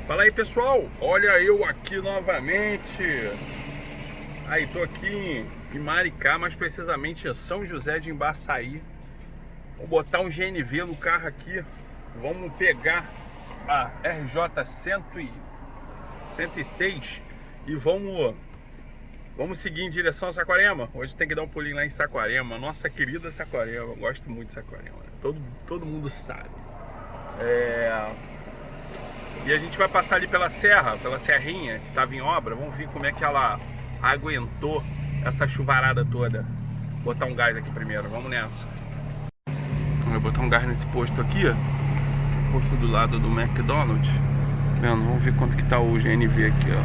Fala aí, pessoal, olha eu aqui novamente. Aí, tô aqui em Maricá, mais precisamente em São José de Embaçaí. Vou botar um GNV no carro aqui. Vamos pegar a RJ 106 e vamos seguir em direção a Saquarema. Hoje tem que dar um pulinho lá em Saquarema, nossa querida Saquarema. Eu gosto muito de Saquarema, né? Todo mundo sabe. E a gente vai passar ali pela serrinha que estava em obra. Vamos ver como é que ela aguentou essa chuvarada toda. Vou botar um gás aqui primeiro, vamos nessa. Vou botar um gás nesse posto aqui, ó. Posto do lado do McDonald's. Vendo? Vamos ver quanto que tá o GNV aqui, ó.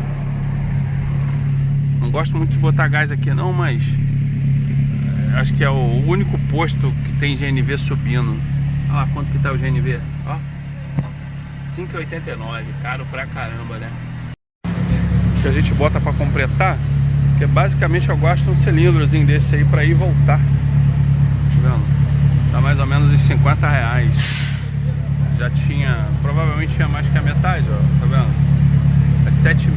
Não gosto muito de botar gás aqui não, mas acho que é o único posto que tem GNV subindo. Olha lá quanto que tá o GNV, ó. 5,89, caro pra caramba, né? Que a gente bota pra completar, que é basicamente eu gasto um cilindrozinho desse aí pra ir e voltar. Tá vendo? Tá mais ou menos uns 50 reais. Já tinha, provavelmente tinha mais que a metade, ó. Tá vendo? É 7,5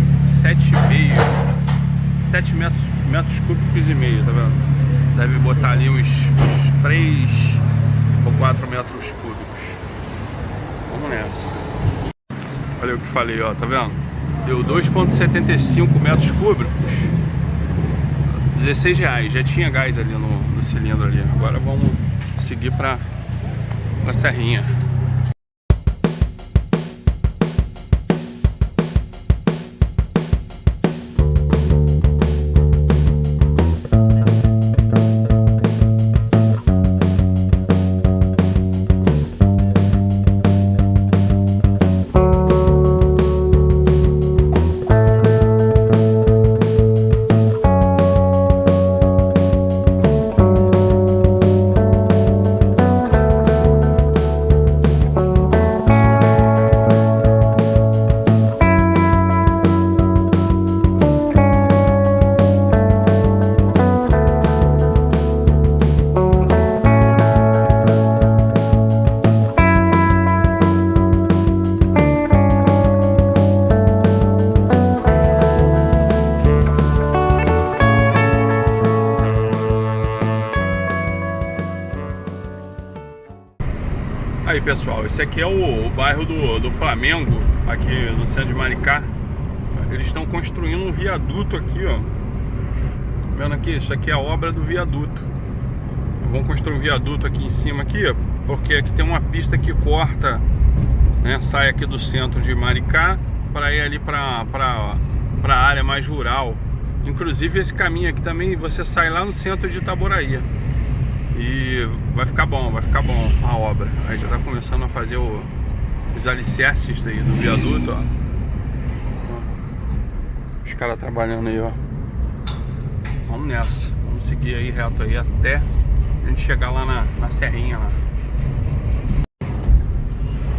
metros cúbicos e meio, tá vendo? Deve botar ali uns 3 ou 4 metros cúbicos. Vamos nessa. Olha o que falei, ó, tá vendo? Deu 2,75 metros cúbicos, 16 reais. Já tinha gás ali no cilindro ali. Agora vamos seguir pra serrinha. Aí, pessoal, esse aqui é o bairro do Flamengo, aqui no centro de Maricá. Eles estão construindo um viaduto aqui, ó. Vendo aqui? Isso aqui é a obra do viaduto. Vão construir um viaduto aqui em cima, aqui, ó, porque aqui tem uma pista que corta, né, sai aqui do centro de Maricá para ir ali para a área mais rural. Inclusive esse caminho aqui também, você sai lá no centro de Itaboraí. E vai ficar bom a obra. Aí já tá começando a fazer os alicerces daí do viaduto, ó. Os caras trabalhando aí, ó. Vamos nessa. Vamos seguir aí reto aí até a gente chegar lá na serrinha lá.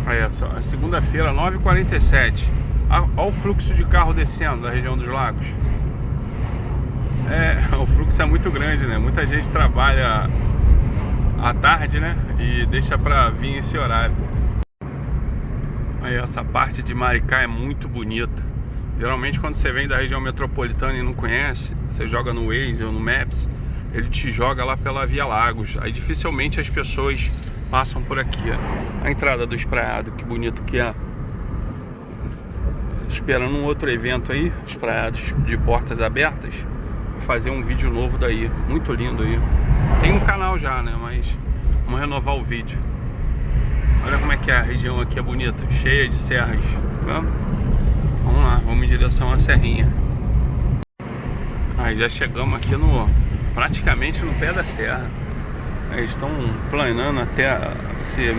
Aí só, é segunda-feira, 9h47. Olha o fluxo de carro descendo da região dos lagos. O fluxo é muito grande, né? Muita gente trabalha à tarde, né? E deixa pra vir esse horário. Aí essa parte de Maricá é muito bonita. Geralmente quando você vem da região metropolitana e não conhece, você joga no Waze ou no Maps, ele te joga lá pela Via Lagos. Aí dificilmente as pessoas passam por aqui, ó. A entrada do Espraiado, que bonito que é. Esperando um outro evento aí, Espraiados de portas abertas, fazer um vídeo novo daí, muito lindo aí. Tem um canal já, né, mas vamos renovar o vídeo. Olha como é que é a região aqui, é bonita, cheia de serras, tá? Vamos lá, vamos em direção à serrinha. Aí já chegamos aqui praticamente no pé da serra. Eles estão planando até esse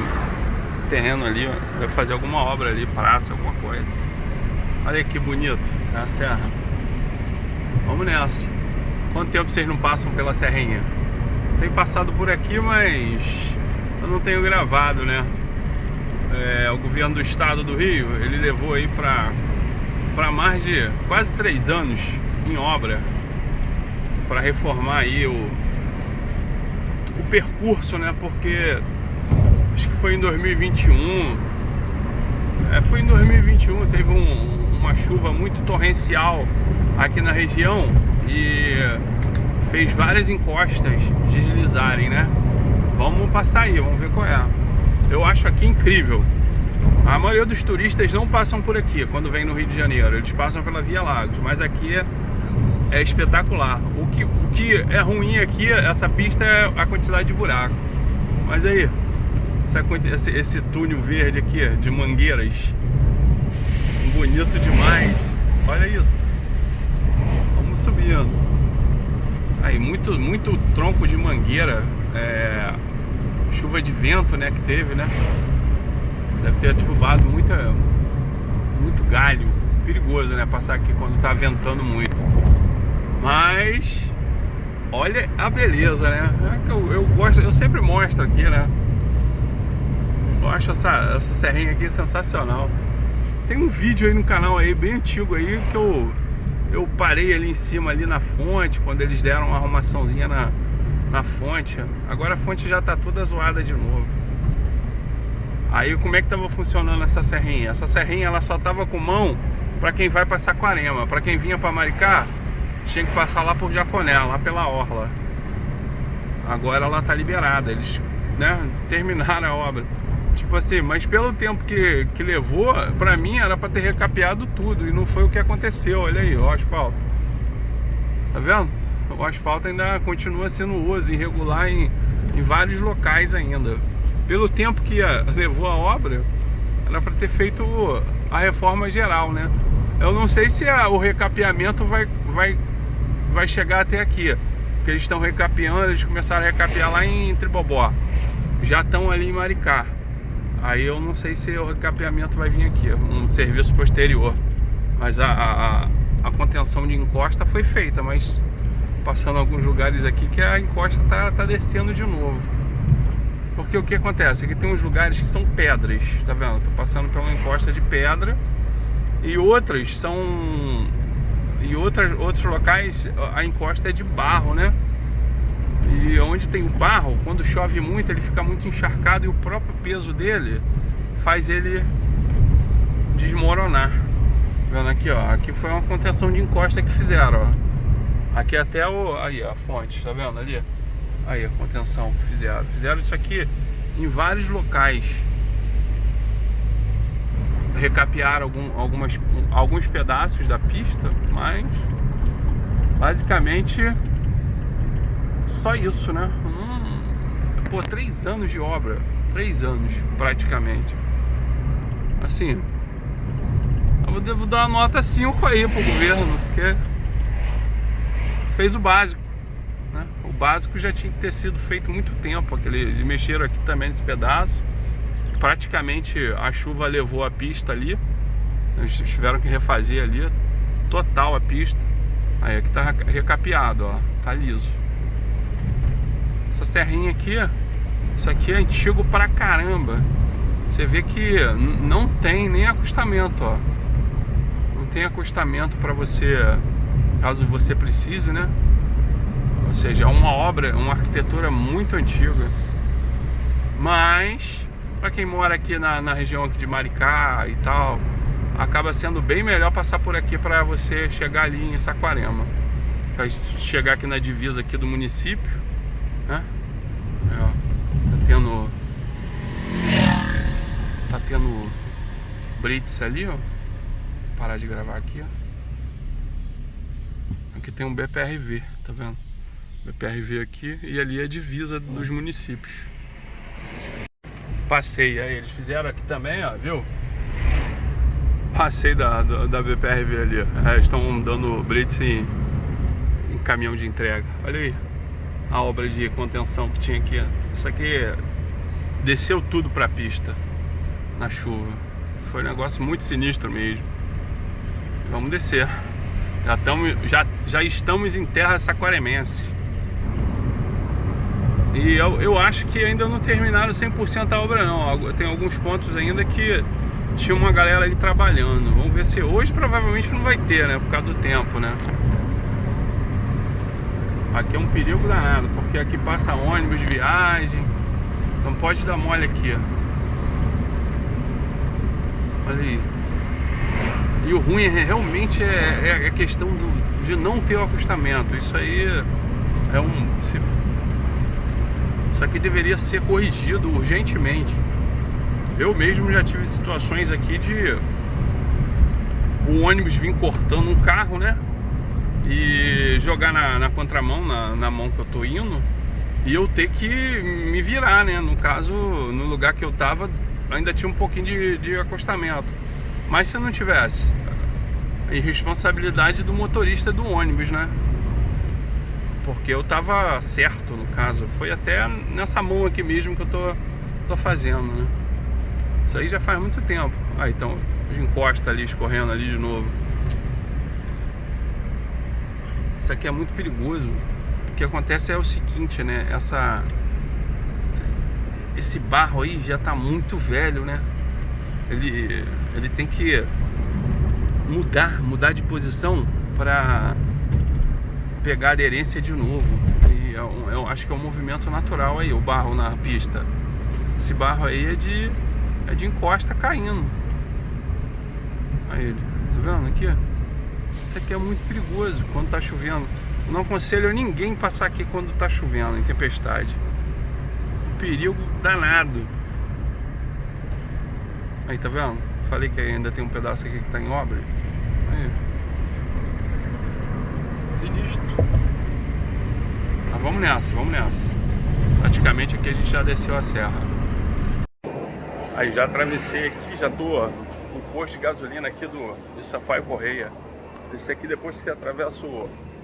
terreno ali, ó. Vai fazer alguma obra ali, praça, alguma coisa. Olha que bonito, é a serra. Vamos nessa. Quanto tempo vocês não passam pela serrinha? Tenho passado por aqui, mas eu não tenho gravado, né? O governo do estado do Rio, ele levou aí para mais de quase 3 anos em obra para reformar aí o percurso, né? Porque acho que foi em 2021 Foi em 2021, teve uma chuva muito torrencial aqui na região e fez várias encostas deslizarem, né? Vamos passar aí, vamos ver qual é. Eu acho aqui incrível. A maioria dos turistas não passam por aqui quando vem no Rio de Janeiro, eles passam pela Via Lagos, mas aqui é espetacular. O que é ruim aqui, essa pista, é a quantidade de buraco. Mas aí, esse túnel verde aqui, de mangueiras, bonito demais. Olha isso. Vamos subindo. Aí, muito tronco de mangueira, chuva de vento, né, que teve, né? Deve ter derrubado muito galho. Perigoso, né, passar aqui quando tá ventando muito. Mas olha a beleza, né? Eu gosto, eu sempre mostro aqui, né? Eu acho essa serrinha aqui sensacional. Tem um vídeo aí no canal aí, bem antigo aí, que eu parei ali em cima, ali na fonte, quando eles deram uma arrumaçãozinha na fonte. Agora a fonte já tá toda zoada de novo. Aí como é que tava funcionando essa serrinha? Essa serrinha ela só tava com mão para quem vai para Saquarema. Para quem vinha para Maricá, tinha que passar lá por Jaconé, lá pela orla. Agora ela tá liberada, eles, né, terminaram a obra. Tipo assim, mas pelo tempo que levou, pra mim era pra ter recapeado tudo. E não foi o que aconteceu, olha aí, o asfalto. Tá vendo? O asfalto ainda continua sendo osso, irregular em vários locais ainda. Pelo tempo que levou a obra, era pra ter feito a reforma geral, né? Eu não sei se o recapeamento vai chegar até aqui, porque eles estão recapeando, eles começaram a recapear lá em Tribobó, já estão ali em Maricá. Aí eu não sei se o recapeamento vai vir aqui, um serviço posterior. Mas a contenção de encosta foi feita, mas passando alguns lugares aqui que a encosta tá descendo de novo. Porque o que acontece? Aqui tem uns lugares que são pedras, tá vendo? Tô passando por uma encosta de pedra. E outros são... outros locais a encosta é de barro, né? E onde tem o barro, quando chove muito, ele fica muito encharcado e o próprio peso dele faz ele desmoronar. Vendo aqui, ó, aqui foi uma contenção de encosta que fizeram, ó. Aqui até aí, a fonte, tá vendo ali? Aí a contenção que fizeram. Fizeram isso aqui em vários locais. Recapearam alguns pedaços da pista, mas basicamente só isso, né? Pô, 3 anos de obra, 3 anos praticamente. Assim, eu devo dar uma nota 5 aí pro governo, porque fez o básico, né? O básico já tinha que ter sido feito muito tempo. Eles mexeram aqui também nesse pedaço. Praticamente a chuva levou a pista ali. Eles tiveram que refazer ali total a pista. Aí aqui tá recapeado, ó, tá liso. Essa serrinha aqui, isso aqui é antigo pra caramba. Você vê que não tem nem acostamento, ó. Não tem acostamento pra você, caso você precise, né? Ou seja, é uma obra, uma arquitetura muito antiga. Mas para quem mora aqui na região aqui de Maricá e tal, acaba sendo bem melhor passar por aqui para você chegar ali em Saquarema. Para chegar aqui na divisa aqui do município, né? Ó, tá tendo blitz ali, ó. Vou parar de gravar aqui, ó. Aqui tem um BPRV, tá vendo? BPRV aqui, e ali é a divisa dos municípios. Passei, aí eles fizeram aqui também, ó, viu? Passei da BPRV ali, ó. Eles estão dando blitz em caminhão de entrega. Olha aí a obra de contenção que tinha aqui. Isso aqui desceu tudo pra pista na chuva. Foi um negócio muito sinistro mesmo. Vamos descer. Já estamos em terra saquaremense. E eu acho que ainda não terminaram 100% a obra não. Tem alguns pontos ainda que tinha uma galera ali trabalhando. Vamos ver se hoje provavelmente não vai ter, né? Por causa do tempo, né? Aqui é um perigo danado, porque aqui passa ônibus de viagem. Não pode dar mole aqui. Olha aí. E o ruim realmente é a questão de não ter o acostamento. Isso aí isso aqui deveria ser corrigido urgentemente. Eu mesmo já tive situações aqui de o ônibus vir cortando um carro, né? E jogar na contramão, na mão que eu tô indo, e eu ter que me virar, né? No caso, no lugar que eu tava, ainda tinha um pouquinho de acostamento. Mas se não tivesse, a irresponsabilidade do motorista do ônibus, né? Porque eu tava certo, no caso. Foi até nessa mão aqui mesmo que eu tô fazendo, né? Isso aí já faz muito tempo. Ah, então encosta ali, escorrendo ali de novo. Isso aqui é muito perigoso. O que acontece é o seguinte, né? Esse barro aí já tá muito velho, né? Ele tem que mudar de posição para pegar aderência de novo. E eu acho que é um movimento natural aí, o barro na pista. Esse barro aí é de encosta caindo. Aí ele, tá vendo aqui? Isso aqui é muito perigoso quando tá chovendo. Eu não aconselho a ninguém passar aqui quando tá chovendo, em tempestade. Perigo danado. Aí, tá vendo? Falei que ainda tem um pedaço aqui que tá em obra. Aí. Sinistro. Mas vamos nessa. Praticamente aqui a gente já desceu a serra. Aí já atravessei aqui, já tô no posto de gasolina aqui de Sampaio Correia. Esse aqui, depois que você atravessa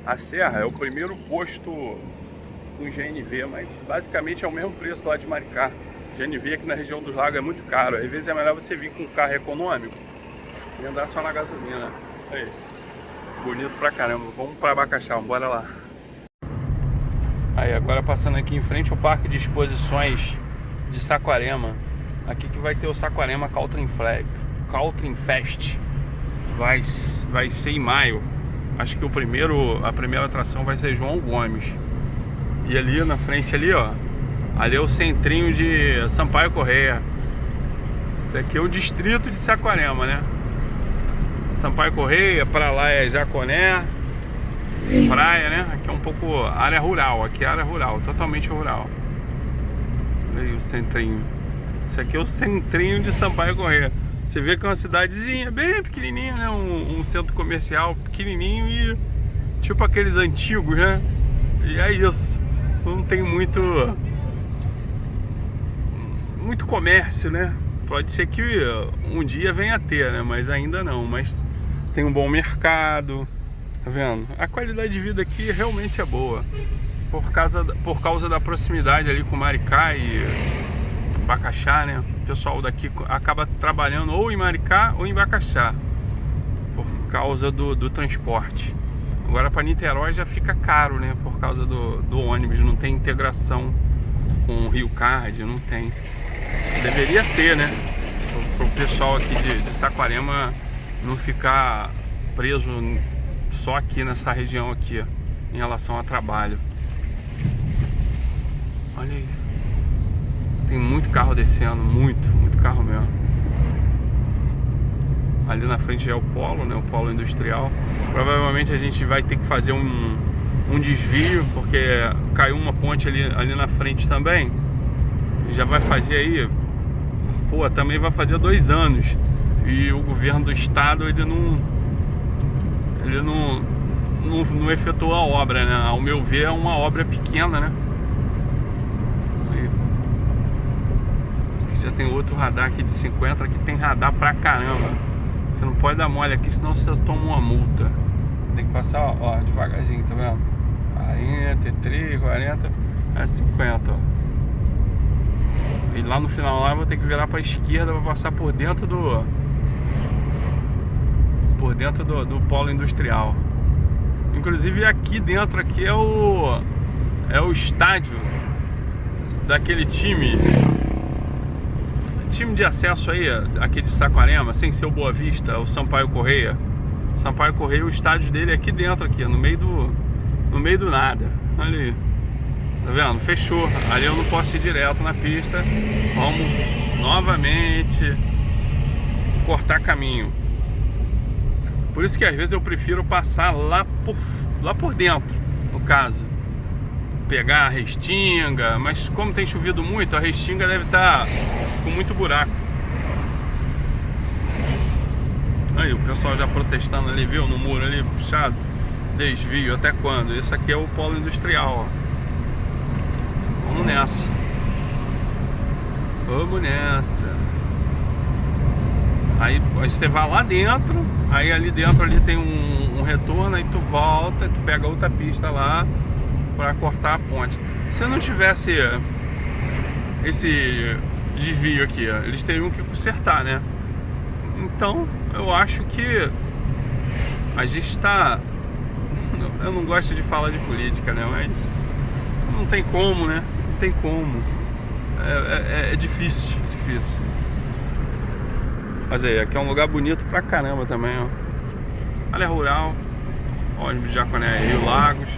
a serra, é o primeiro posto com GNV, mas basicamente é o mesmo preço lá de Maricá. GNV aqui na região dos lagos é muito caro. Às vezes é melhor você vir com um carro econômico e andar só na gasolina. Aí, bonito pra caramba. Vamos pra Abacaxá, bora lá. Aí, agora passando aqui em frente ao Parque de Exposições de Saquarema. Aqui que vai ter o Saquarema Country Fest. Vai ser em maio. Acho que a primeira atração vai ser João Gomes. E ali na frente ali, ó, ali é o centrinho de Sampaio Correia. Esse aqui é o distrito de Saquarema, né? Sampaio Correia, para lá é Jaconé, praia, né? Aqui é um pouco área rural, aqui é área rural, totalmente rural. Olha aí o centrinho. Esse aqui é o centrinho de Sampaio Correia. Você vê que é uma cidadezinha bem pequenininha, né? Um centro comercial pequenininho e tipo aqueles antigos, né? E é isso. Não tem muito comércio, né? Pode ser que um dia venha a ter, né? Mas ainda não. Mas tem um bom mercado, tá vendo? A qualidade de vida aqui realmente é boa. Por causa da proximidade ali com Maricá e Abacaxá, né? O pessoal daqui acaba trabalhando ou em Maricá ou em Abacaxá, por causa do transporte. Agora para Niterói já fica caro, né? Por causa do ônibus, não tem integração com o Rio Card, não tem. Deveria ter, né? Para o pessoal aqui de Saquarema não ficar preso só aqui nessa região aqui, em relação a trabalho. Olha aí. Tem muito carro descendo, muito carro mesmo. Ali na frente já é o polo, né? O polo industrial. Provavelmente a gente vai ter que fazer um desvio, porque caiu uma ponte ali na frente também. Já vai fazer aí, pô, também vai fazer 2 anos. E o governo do estado, ele não efetuou a obra, né? Ao meu ver, é uma obra pequena, né? Já tem outro radar aqui de 50, aqui tem radar pra caramba. Você não pode dar mole aqui, senão você toma uma multa. Tem que passar, ó, devagarzinho, tá vendo? 40, 40, 50, ó. E lá no final lá eu vou ter que virar pra esquerda pra passar por dentro do polo industrial. Inclusive aqui dentro aqui é o estádio daquele time de acesso aí, aqui de Saquarema, sem ser o Boa Vista, o Sampaio Correia. Sampaio Correia, o estádio dele é aqui dentro, aqui, no meio do nada. Olha ali. Tá vendo? Fechou. Ali eu não posso ir direto na pista. Vamos novamente cortar caminho. Por isso que às vezes eu prefiro passar lá por dentro, no caso. Pegar a restinga, mas como tem chovido muito, a restinga deve estar com muito buraco. Aí o pessoal já protestando ali, viu? No muro ali, puxado. Desvio, até quando? Esse aqui é o polo industrial, ó. Vamos nessa. Vamos nessa. Aí você vai lá dentro, aí ali dentro ali tem um retorno, aí tu volta, tu pega outra pista lá para cortar a ponte. Se não tivesse esse desvio aqui, ó, eles teriam que consertar, né? Então eu acho que a gente está... Eu não gosto de falar de política, né? Mas não tem como, né? Não tem como. É difícil, difícil. Mas aí, aqui é um lugar bonito pra caramba também, ó. Área rural, ônibus de Jaconé, Rio Lagos.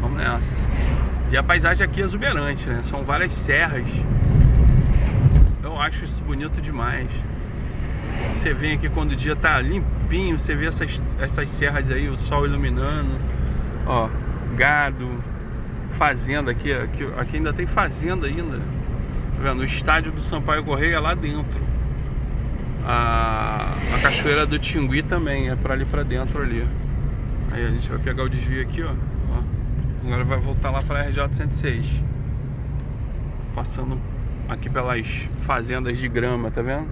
Vamos nessa. E a paisagem aqui é exuberante, né? São várias serras. Eu acho isso bonito demais. Você vem aqui quando o dia tá limpinho, você vê essas serras aí, o sol iluminando. Ó, gado, fazenda aqui ainda tem fazenda ainda. Tá vendo? O estádio do Sampaio Corrêa lá dentro. A cachoeira do Tingui também é para ali para dentro ali. Aí a gente vai pegar o desvio aqui, ó. Agora vai voltar lá para a RJ 106. Passando aqui pelas fazendas de grama, tá vendo?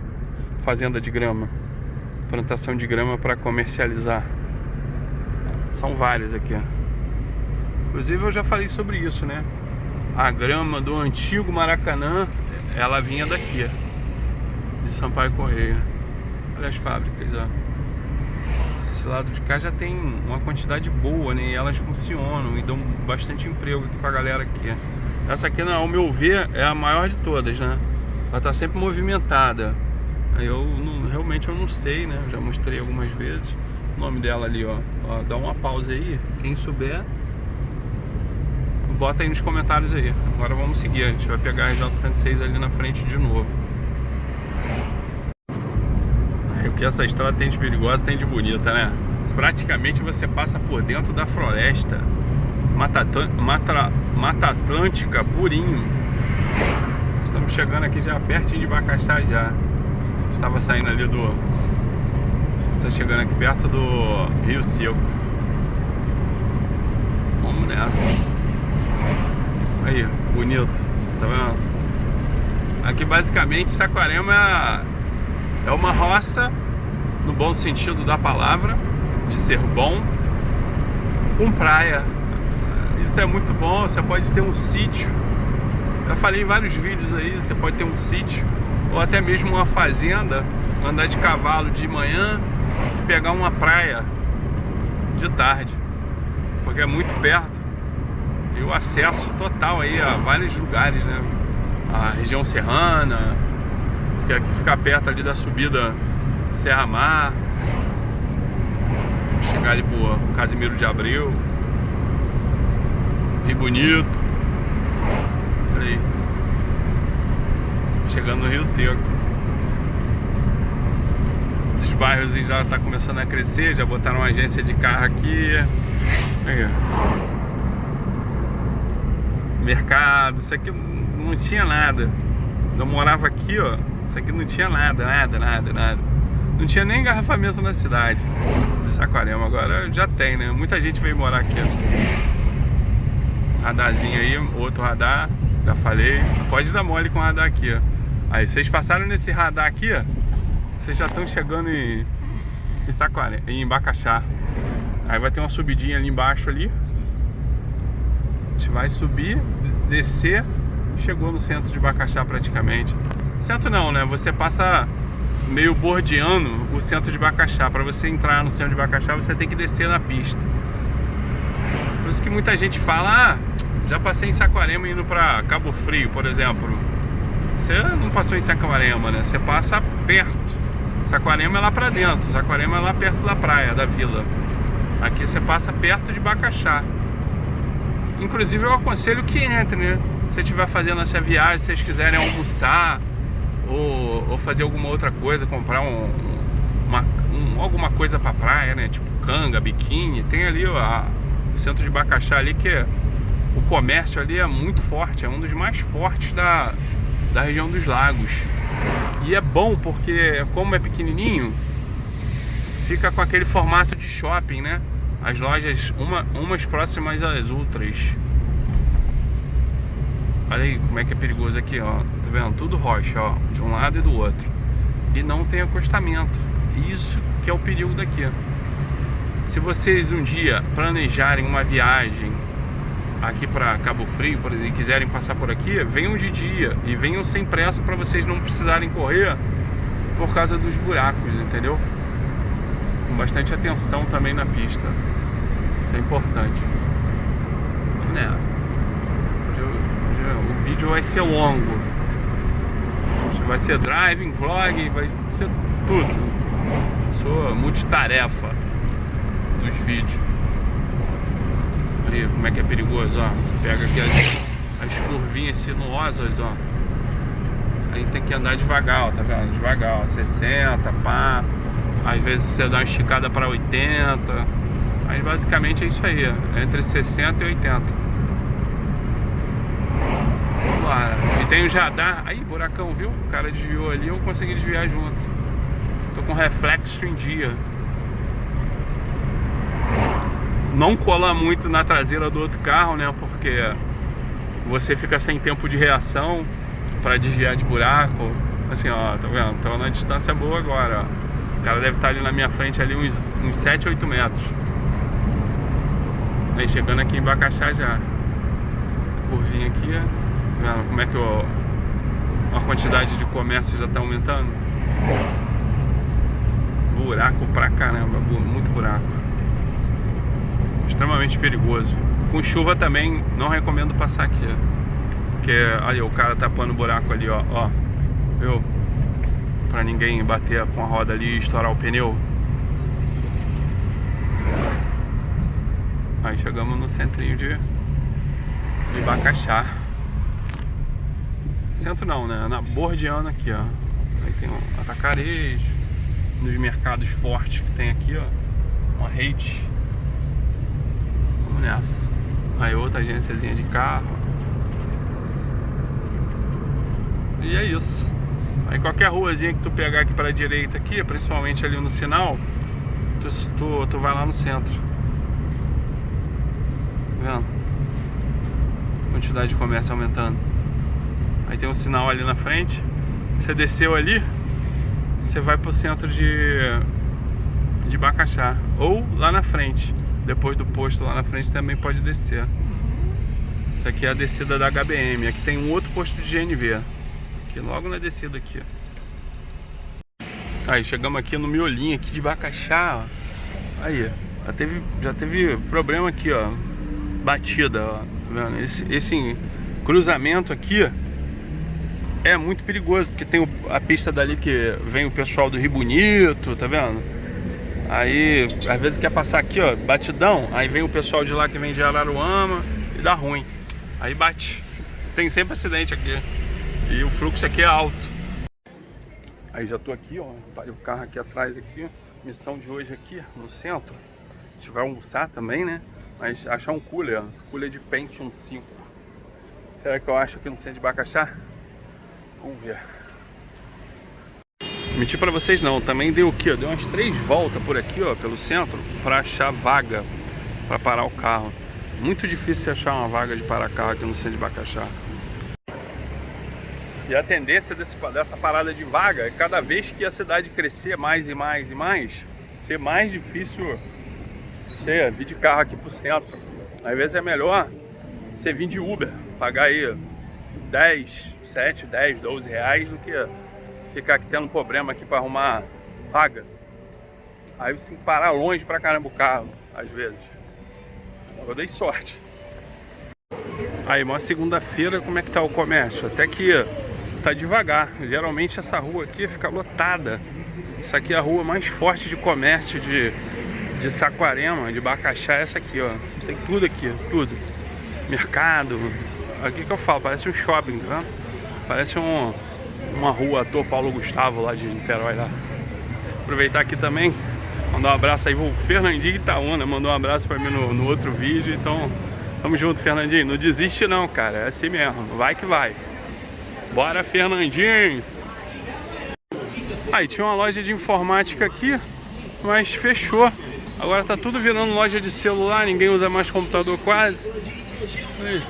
Fazenda de grama. Plantação de grama para comercializar. São várias aqui, ó. Inclusive eu já falei sobre isso, né? A grama do antigo Maracanã, ela vinha daqui, de Sampaio Corrêa. Olha as fábricas, ó. Esse lado de cá já tem uma quantidade boa, né? E elas funcionam e dão bastante emprego aqui pra galera aqui. Essa aqui, ao meu ver, é a maior de todas, né? Ela tá sempre movimentada. Realmente eu não sei, né? Eu já mostrei algumas vezes. O nome dela ali, ó. Dá uma pausa aí. Quem souber, bota aí nos comentários aí. Agora vamos seguir. A gente vai pegar a RJ-106 ali na frente de novo. Aí, o que essa estrada tem de perigosa, tem de bonita, né? Praticamente você passa por dentro da floresta. Mata Atlântica purinho. Estamos chegando aqui já pertinho de Bacaxá já. Estava saindo ali do... Está chegando aqui perto do Rio Seco. Vamos nessa. Aí, bonito. Tá vendo? Aqui basicamente Saquarema é uma roça, no bom sentido da palavra, de ser bom, com praia. Isso é muito bom. Você pode ter um sítio. Eu falei em vários vídeos aí, você pode ter um sítio ou até mesmo uma fazenda, andar de cavalo de manhã e pegar uma praia de tarde, porque é muito perto e o acesso total aí a vários lugares, né? A região serrana, que aqui fica perto ali da subida Serra Mar, chegar ali por Casimiro de Abreu, Rio Bonito. Aí, chegando no Rio Seco. Esses bairros já tá começando a crescer, já botaram uma agência de carro aqui. Aí, mercado, isso aqui não tinha nada. Eu morava aqui, ó, isso aqui não tinha nada. Não tinha nem engarrafamento na cidade de Saquarema, agora já tem, né? Muita gente veio morar aqui, ó. Radarzinho aí, outro radar. Já falei, pode dar mole com o radar aqui, ó. Aí, vocês passaram nesse radar aqui, ó. Vocês já estão chegando em Saquarema, em Bacaxá. Aí vai ter uma subidinha ali embaixo ali. A gente vai subir, descer. Chegou no centro de Bacaxá praticamente. Centro não, né? Você passa meio bordeando o centro de Bacaxá. Para você entrar no centro de Bacaxá, você tem que descer na pista. Por isso que muita gente fala, já passei em Saquarema indo para Cabo Frio, por exemplo. Você não passou em Saquarema, né? Você passa perto. Saquarema é lá para dentro. Saquarema é lá perto da praia, da vila. Aqui você passa perto de Bacaxá. Inclusive eu aconselho que entre, né? Se você estiver fazendo essa viagem, se vocês quiserem almoçar ou fazer alguma outra coisa, comprar alguma coisa pra praia, né? Tipo canga, biquíni. Tem ali o centro de Bacaxá ali, que o comércio ali é muito forte, é um dos mais fortes da região dos lagos. E é bom porque, como é pequenininho, fica com aquele formato de shopping, né? As lojas, umas próximas às outras. Olha aí como é que é perigoso aqui, ó. Tá vendo? Tudo rocha, ó, de um lado e do outro. E não tem acostamento. Isso que é o perigo daqui. Se vocês um dia planejarem uma viagem aqui para Cabo Frio, por exemplo, e quiserem passar por aqui, venham de dia e venham sem pressa, para vocês não precisarem correr por causa dos buracos, entendeu? Com bastante atenção também na pista. Isso é importante. Vamos nessa. O vídeo vai ser longo. Vai ser driving, vlog, vai ser tudo. Sou multitarefa dos vídeos. Aí, como é que é perigoso, ó. Você pega aqui as curvinhas sinuosas, ó. Aí tem que andar devagar, ó, tá vendo? Devagar, ó, 60, pá. Às vezes você dá uma esticada para 80. Mas basicamente é isso aí, entre 60 e 80. Vambora. E tem o radar. Aí, buracão, viu? O cara desviou ali, eu consegui desviar junto. Tô com reflexo em dia. Não colar muito na traseira do outro carro, né? Porque você fica sem tempo de reação para desviar de buraco. Assim, ó, tá vendo? Tô na distância boa agora, ó. O cara deve estar ali na minha frente ali uns 7, 8 metros. Aí chegando aqui em Bacaxá já. Essa curvinha aqui, ó. Vendo como é que a quantidade de comércio já tá aumentando? Buraco pra caramba, muito buraco. Extremamente perigoso. Com chuva também não recomendo passar aqui, porque aí o cara tapando o buraco ali, ó, viu? Pra ninguém bater com a roda ali e estourar o pneu. Aí chegamos no centrinho de Bacaxá. Centro não, né? Na Bordiana aqui, ó. Aí tem um atacarejo. Nos mercados fortes que tem aqui, ó. Uma rede. Vamos nessa. Aí outra agênciazinha de carro. E é isso. Aí qualquer ruazinha que tu pegar aqui para a direita aqui, principalmente ali no sinal, tu vai lá no centro. Tá vendo? Quantidade de comércio aumentando. Aí tem um sinal ali na frente. Você desceu ali, você vai pro centro de Bacaxá. Ou lá na frente. Depois do posto lá na frente também pode descer. Isso aqui é a descida da HBM. Aqui tem um outro posto de GNV. Aqui logo na descida aqui. Aí chegamos aqui no miolinho aqui de Bacaxá, ó. Aí, já teve problema aqui, ó. Batida, ó. Tá vendo? Esse cruzamento aqui é muito perigoso, porque tem a pista dali que vem o pessoal do Rio Bonito, tá vendo? Aí, às vezes quer passar aqui, ó, batidão, aí vem o pessoal de lá que vem de Araruama e dá ruim. Aí bate. Tem sempre acidente aqui. E o fluxo aqui é alto. Aí já tô aqui, ó, parei o carro aqui atrás aqui. Missão de hoje aqui no centro. A gente vai almoçar também, né? Mas achar um cooler, ó. Cooler de Pentium 5. Será que eu acho aqui no centro de Bacaxá? Vamos ver. Mentir pra vocês não, também deu o quê? Deu umas 3 voltas por aqui, ó, pelo centro, pra achar vaga pra parar o carro. Muito difícil achar uma vaga de parar carro aqui no centro de Bacaxá. E a tendência dessa parada de vaga é cada vez que a cidade crescer mais e mais e mais, ser mais difícil você vir de carro aqui pro centro. Às vezes é melhor você vir de Uber, pagar aí 10, 7, 10, 12 reais do que ficar aqui tendo problema aqui para arrumar vaga. Aí você tem que parar longe pra caramba o carro, às vezes. Eu dei sorte. Aí, uma segunda-feira, como é que tá o comércio? Até que tá devagar. Geralmente essa rua aqui fica lotada. Isso aqui é a rua mais forte de comércio de Saquarema, de Bacaxá, é essa aqui, ó. Tem tudo aqui, tudo. Mercado. Aqui que eu falo, parece um shopping, tá? Parece uma rua ator Paulo Gustavo lá de Niterói lá. Aproveitar aqui também, mandar um abraço aí pro Fernandinho Itaúna, mandou um abraço pra mim no outro vídeo, então tamo junto, Fernandinho, não desiste não, cara, é assim mesmo, vai que vai. Bora, Fernandinho! Aí tinha uma loja de informática aqui, mas fechou. Agora tá tudo virando loja de celular, ninguém usa mais computador quase. Aí.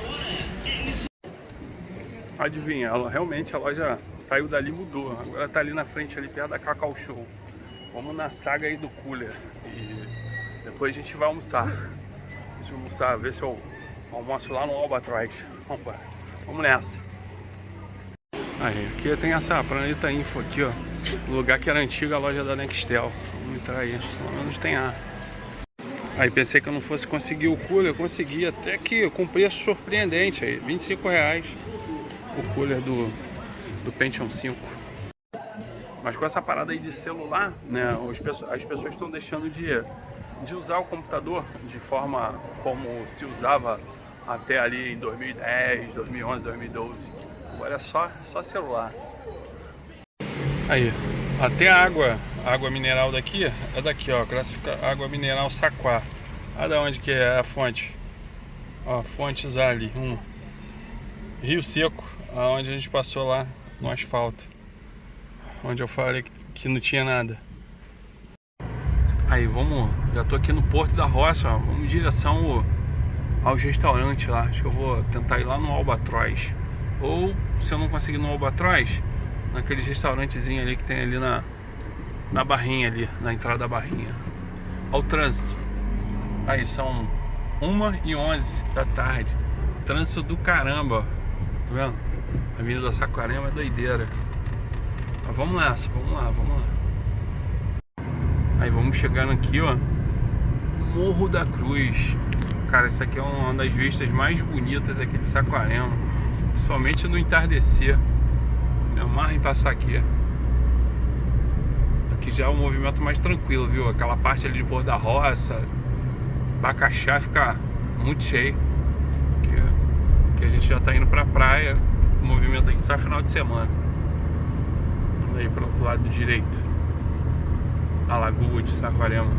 Adivinha, realmente a loja saiu dali e mudou. Agora tá ali na frente, ali perto da Cacau Show. Vamos na saga aí do cooler. E depois a gente vai almoçar. Deixa eu almoçar, ver se eu almoço lá no Albatroz. Vamos nessa. Aí, aqui tem essa Planeta Info aqui, ó. O lugar que era antiga a loja da Nextel. Vamos entrar aí, pelo menos tem ar. Aí pensei que eu não fosse conseguir o cooler, eu consegui até que com preço surpreendente aí, R$25 o cooler do Pentium 5. Mas com essa parada aí de celular, né, as pessoas estão deixando de usar o computador de forma como se usava até ali em 2010, 2011, 2012. Agora é só celular. Aí, até a água mineral daqui, é daqui, ó, classifica água mineral Saquá. Ah, da onde que é a fonte? Ó, fontes ali, Rio Seco, aonde a gente passou lá no asfalto. Onde eu falei que não tinha nada. Aí, já tô aqui no Porto da Roça, ó, vamos em direção aos restaurantes lá. Acho que eu vou tentar ir lá no Albatroz. Ou, se eu não conseguir no Albatroz, naqueles restaurantezinho ali que tem ali na Barrinha ali, na entrada da Barrinha. Olha o trânsito. Aí são 1h11 da tarde. Trânsito do caramba, ó. Tá vendo? A Avenida Saquarema é doideira. Mas vamos nessa, vamos lá. Aí vamos chegando aqui, ó, Morro da Cruz. Cara, isso aqui é uma das vistas mais bonitas aqui de Saquarema, principalmente no entardecer. Me amarra em passar aqui. Aqui já é um movimento mais tranquilo, viu? Aquela parte ali de Porto da Roça, Bacaxá fica muito cheio. Que a gente já tá indo pra praia. O movimento aqui só final de semana. Aí pro lado direito, a Lagoa de Saquarema.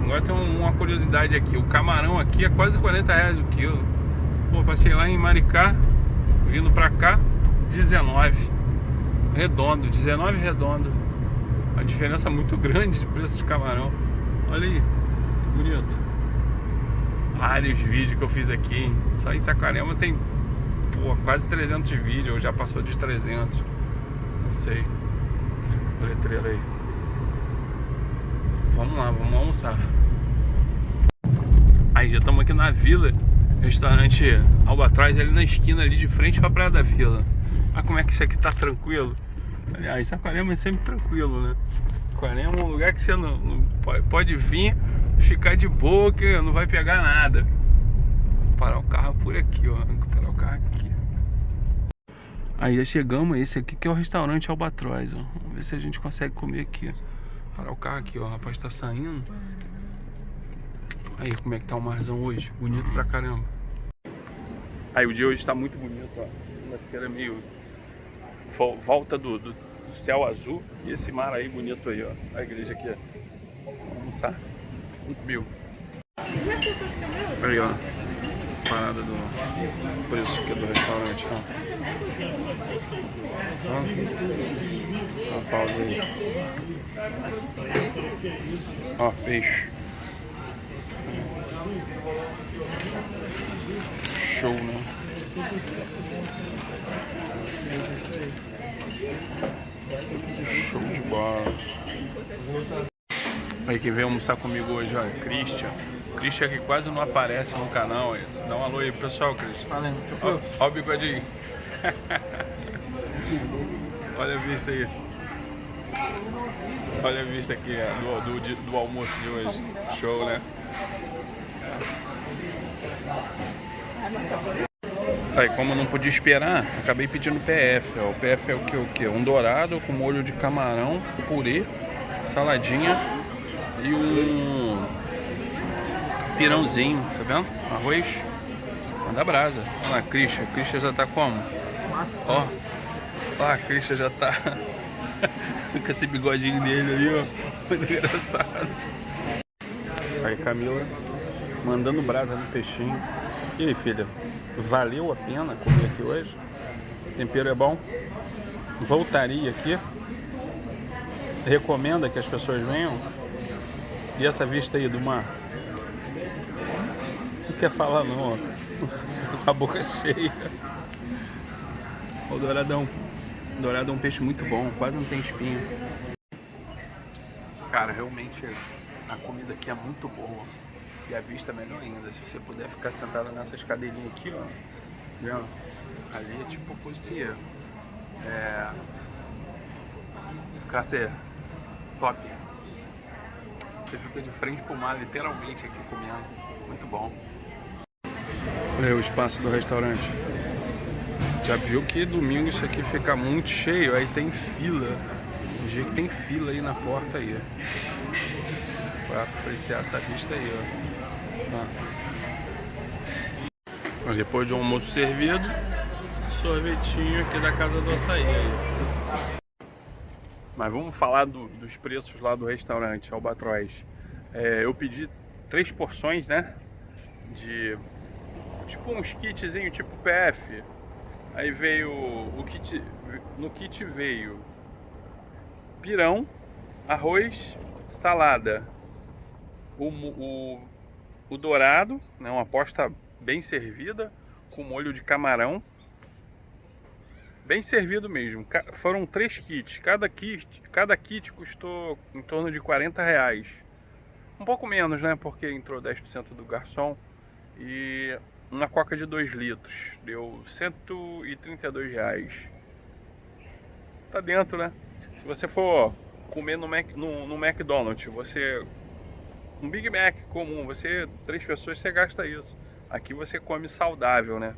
Agora tem uma curiosidade aqui. O camarão aqui é quase R$40 o quilo. Pô, passei lá em Maricá, vindo pra cá, 19 redondo, 19 redondo. Uma diferença muito grande de preço de camarão. Olha aí, que bonito. Vários vídeos que eu fiz aqui, hein? Só em Saquarema tem, pô, quase 300 vídeos, ou já passou de 300. Não sei. O letreiro aí. Vamos lá, vamos almoçar. Aí já estamos aqui na Vila, restaurante Albatroz, ali na esquina, ali de frente pra Praia da Vila. Olha como é que isso aqui tá tranquilo. Aliás, Saquarema é sempre tranquilo, né? Saquarema é um lugar que você não pode vir e ficar de boa, que não vai pegar nada. Vou parar o carro por aqui, ó. Vou parar o carro aqui. Aí já chegamos, esse aqui que é o restaurante Albatroz, ó. Vamos ver se a gente consegue comer aqui. Parar o carro aqui, ó. O rapaz tá saindo. Aí, como é que tá o marzão hoje? Bonito pra caramba. Aí, o dia hoje tá muito bonito, ó. Segunda-feira é meio... volta do céu azul. E esse mar aí bonito aí, ó. A igreja aqui, ó. Vamos almoçar. 1.000. Aí, ó. Parada do preço aqui do restaurante, ó. Ó, pausa aí. Ó, peixe. Show, né? Show de bola. Aí quem veio almoçar comigo hoje, ó, Christian. Christian que quase não aparece no canal. Aí. Dá um alô aí, pessoal, Christian. Ó o bigodinho. Olha a vista aí. Olha a vista aqui do almoço de hoje. Show, né? Aí, como eu não podia esperar, acabei pedindo PF. Ó. O PF é o que? Um dourado com molho de camarão, purê, saladinha e um pirãozinho, tá vendo? Arroz, manda brasa. Olha lá, Christian já tá como? Massa. Ó, a Christian já tá com esse bigodinho dele ali, ó. Muito engraçado. Aí, Camila mandando brasa no peixinho. E aí, filha, valeu a pena comer aqui hoje? O tempero é bom? Voltaria aqui? Recomenda que as pessoas venham? E essa vista aí do mar? Não quer falar não, ó. Com a boca cheia. O douradão. Dourado é um peixe muito bom, quase não tem espinho. Cara, realmente a comida aqui é muito boa. E a vista é melhor ainda. Se você puder ficar sentado nessas cadeirinhas aqui, ó. Viu? Ali é tipo fosse classe top. Você fica de frente pro mar, literalmente, aqui comendo. Muito bom. Olha o espaço do restaurante. Já viu que domingo isso aqui fica muito cheio, aí tem fila. O dia que tem fila aí na porta aí, ó. Pra apreciar essa vista aí, ó. Depois de um almoço servido, sorvetinho aqui da Casa do Açaí aí. Mas vamos falar dos preços lá do restaurante Albatroz. Eu pedi 3 porções, né? De tipo uns kitzinho tipo PF. Aí veio o kit, no kit veio pirão, arroz, salada, o dourado, né, uma posta bem servida, com molho de camarão, bem servido mesmo. Foram 3 kits, cada kit custou em torno de R$40. Um pouco menos, né, porque entrou 10% do garçom. E uma coca de 2 litros deu R$132. Tá dentro, né? Se você for comer no McDonald's, um Big Mac comum, 3 pessoas, você gasta isso. Aqui você come saudável, né?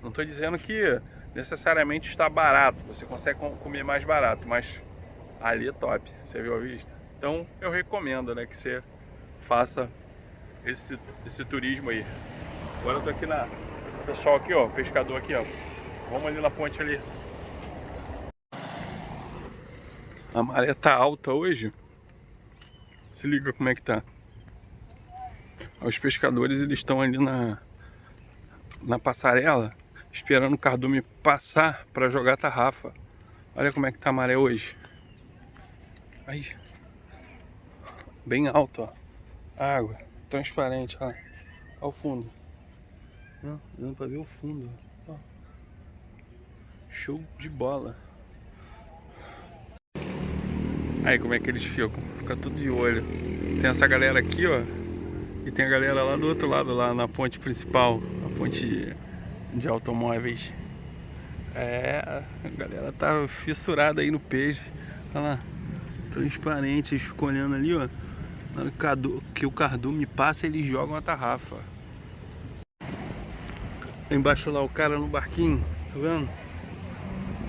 Não tô dizendo que necessariamente está barato, você consegue comer mais barato, mas ali é top, você viu a vista? Então eu recomendo, né, que você faça esse turismo aí. Agora eu tô aqui pessoal aqui, ó, pescador aqui, ó. Vamos ali na ponte ali. A maré tá alta hoje. Se liga como é que tá. Os pescadores, eles estão ali na passarela, esperando o cardume passar para jogar tarrafa. Olha como é que tá a maré hoje. Aí. Bem alto, ó. A água transparente, ó. Olha o fundo. Não, dando pra ver o fundo. Ó. Show de bola. Aí como é que eles ficam? Fica tudo de olho. Tem essa galera aqui, ó. E tem a galera lá do outro lado, lá na ponte principal. A ponte de automóveis. A galera tá fissurada aí no peixe. Olha lá. Transparente. Eles ficam olhando ali, ó. Na hora que o cardume passa, eles jogam a tarrafa. Embaixo lá o cara no barquinho, tá vendo?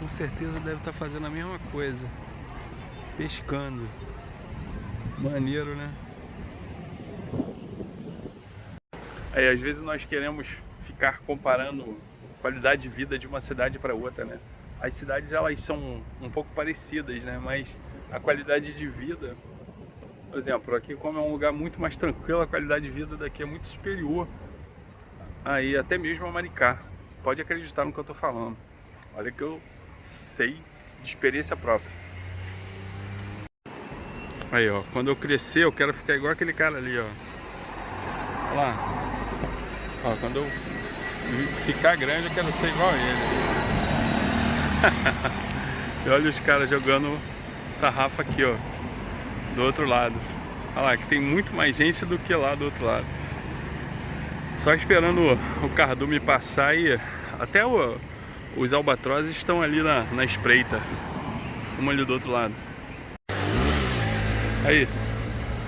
Com certeza deve estar fazendo a mesma coisa. Pescando. Maneiro, né? Aí às vezes nós queremos ficar comparando qualidade de vida de uma cidade para outra, né? As cidades, elas são um pouco parecidas, né? Mas a qualidade de vida, por exemplo, aqui como é um lugar muito mais tranquilo, a qualidade de vida daqui é muito superior aí até mesmo a Maricá. Pode acreditar no que eu tô falando. Olha que eu sei de experiência própria. Aí, ó, quando eu crescer eu quero ficar igual aquele cara ali, ó. Olha lá. Ó, quando eu ficar grande eu quero ser igual a ele. E olha os caras jogando tarrafa aqui, ó, do outro lado. Olha lá, que tem muito mais gente do que lá do outro lado. Só esperando o cardume passar e até os albatrozes estão ali na espreita. Uma ali do outro lado. Aí,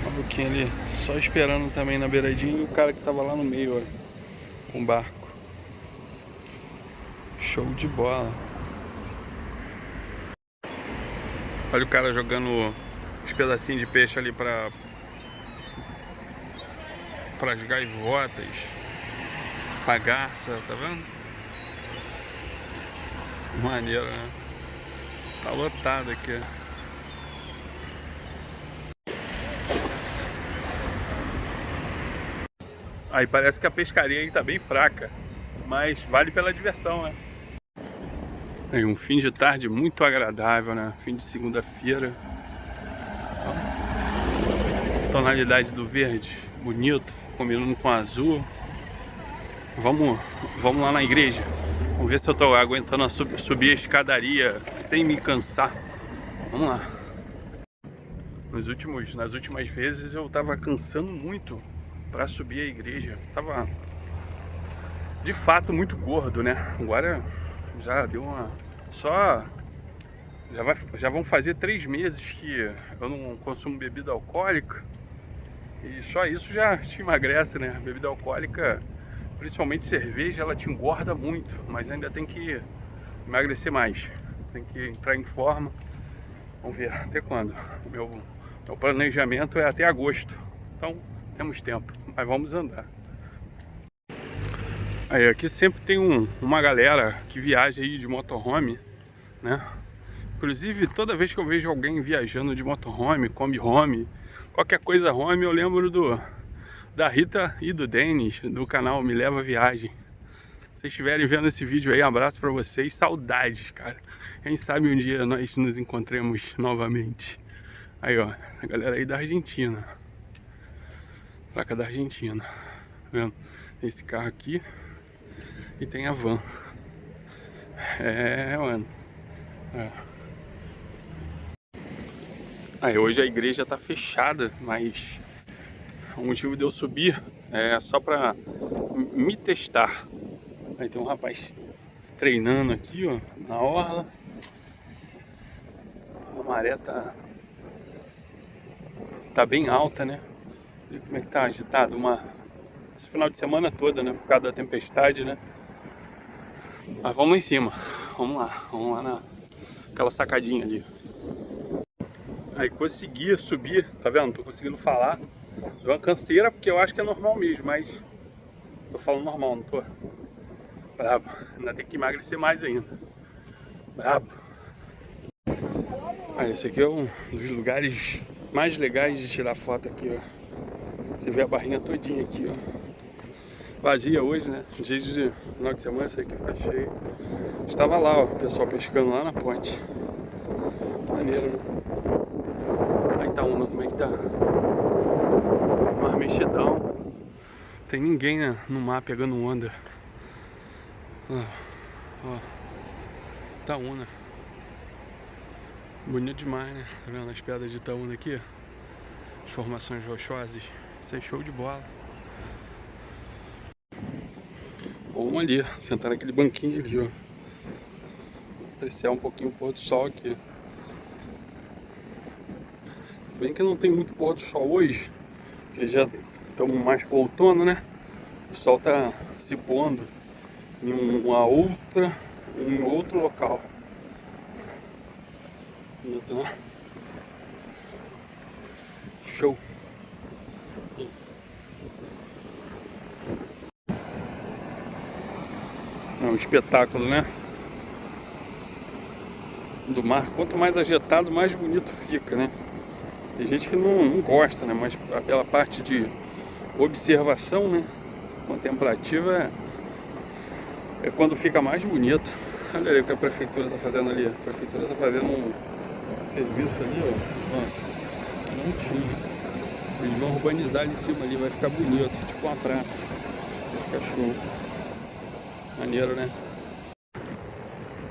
uma boquinha ali, só esperando também na beiradinha, e o cara que tava lá no meio, ó, com o barco. Show de bola. Olha o cara jogando os pedacinhos de peixe ali para as gaivotas, pra garça, tá vendo? Maneiro, né? Tá lotado aqui. Aí parece que a pescaria aí tá bem fraca, mas vale pela diversão, né? Aí, um fim de tarde muito agradável, né? Fim de segunda-feira. Tonalidade do verde, bonito, combinando com azul. Vamos lá na igreja. Vamos ver se eu tô aguentando subir a escadaria sem me cansar. Vamos lá. Nas últimas vezes eu tava cansando muito para subir a igreja. Tava de fato muito gordo, né? Agora já deu uma... Já vão fazer 3 meses que eu não consumo bebida alcoólica. E só isso já te emagrece, né? Bebida alcoólica, principalmente cerveja, ela te engorda muito. Mas ainda tem que emagrecer mais. Tem que entrar em forma. Vamos ver até quando. Meu planejamento é até agosto. Então temos tempo, mas vamos andar. Aí, aqui sempre tem uma galera que viaja aí de motorhome, né? Inclusive, toda vez que eu vejo alguém viajando de motorhome, Kombi home, qualquer coisa home, eu lembro da Rita e do Denis, do canal Me Leva Viagem. Se vocês estiverem vendo esse vídeo aí, abraço pra vocês, saudades, cara. Quem sabe um dia nós nos encontremos novamente. Aí, ó, a galera aí da Argentina. Placa da Argentina. Tá vendo? Tem esse carro aqui e tem a van. É, mano. É. Aí, hoje a igreja tá fechada, mas o motivo de eu subir é só pra me testar. Aí tem um rapaz treinando aqui, ó, na orla. A maré tá bem alta, né? Olha como é que tá agitado esse final de semana toda, né? Por causa da tempestade, né? Mas vamos lá em cima. Vamos lá naquela sacadinha ali. Aí consegui subir, tá vendo? Tô conseguindo falar. Deu uma canseira porque eu acho que é normal mesmo, mas tô falando normal, não tô? Brabo. Ainda tem que emagrecer mais ainda. Brabo. Ah, esse aqui é um dos lugares mais legais de tirar foto aqui, ó. Você vê a barrinha todinha aqui, ó. Vazia hoje, né? Dia de final de semana, isso aqui fica cheio. Estava lá, ó, o pessoal pescando lá na ponte. Maneiro, né? Aí tá uma, como é que tá? Mar mexidão. Tem ninguém, né, no mar pegando onda. Ó. Itaúna. Bonito demais, né? Tá vendo as pedras de Itaúna aqui? As formações rochosas. Isso é show de bola. Vamos ali, sentar naquele banquinho ali, ó. Apreciar um pouquinho o pôr do sol aqui. Se bem que não tem muito pôr do sol hoje, porque já estamos mais pro outono, né? O sol tá se pondo em um outro local. Então, show. É um espetáculo, né? Do mar. Quanto mais agitado, mais bonito fica, né? Tem gente que não gosta, né? Mas pela parte de observação, né? Contemplativa é quando fica mais bonito. Olha aí o que a prefeitura tá fazendo ali. A prefeitura tá fazendo um serviço ali, ó. Não tinha. Eles vão urbanizar ali em cima ali, vai ficar bonito, tipo uma praça. Vai ficar show. Maneiro, né?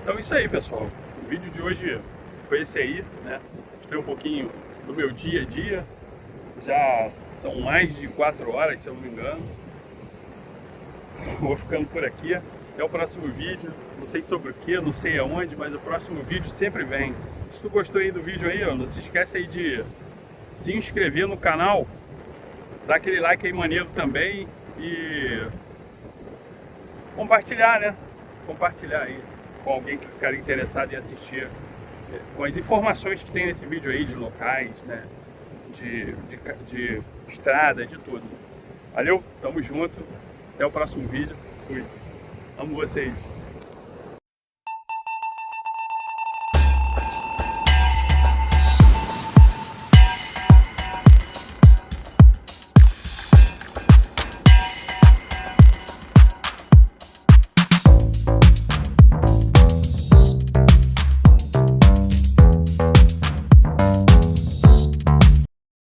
Então é isso aí, pessoal. O vídeo de hoje foi esse aí, né? Mostrei um pouquinho do meu dia a dia. Já são mais de 4 horas, se eu não me engano. Vou ficando por aqui. Até o próximo vídeo. Não sei sobre o que, não sei aonde, mas o próximo vídeo sempre vem. Se tu gostou aí do vídeo aí, ó, não se esquece aí de se inscrever no canal, dar aquele like aí maneiro também e compartilhar, né? Compartilhar aí com alguém que ficar interessado em assistir, com as informações que tem nesse vídeo aí de locais, né? De estrada, de tudo. Valeu, tamo junto. Até o próximo vídeo. Fui. Amo vocês.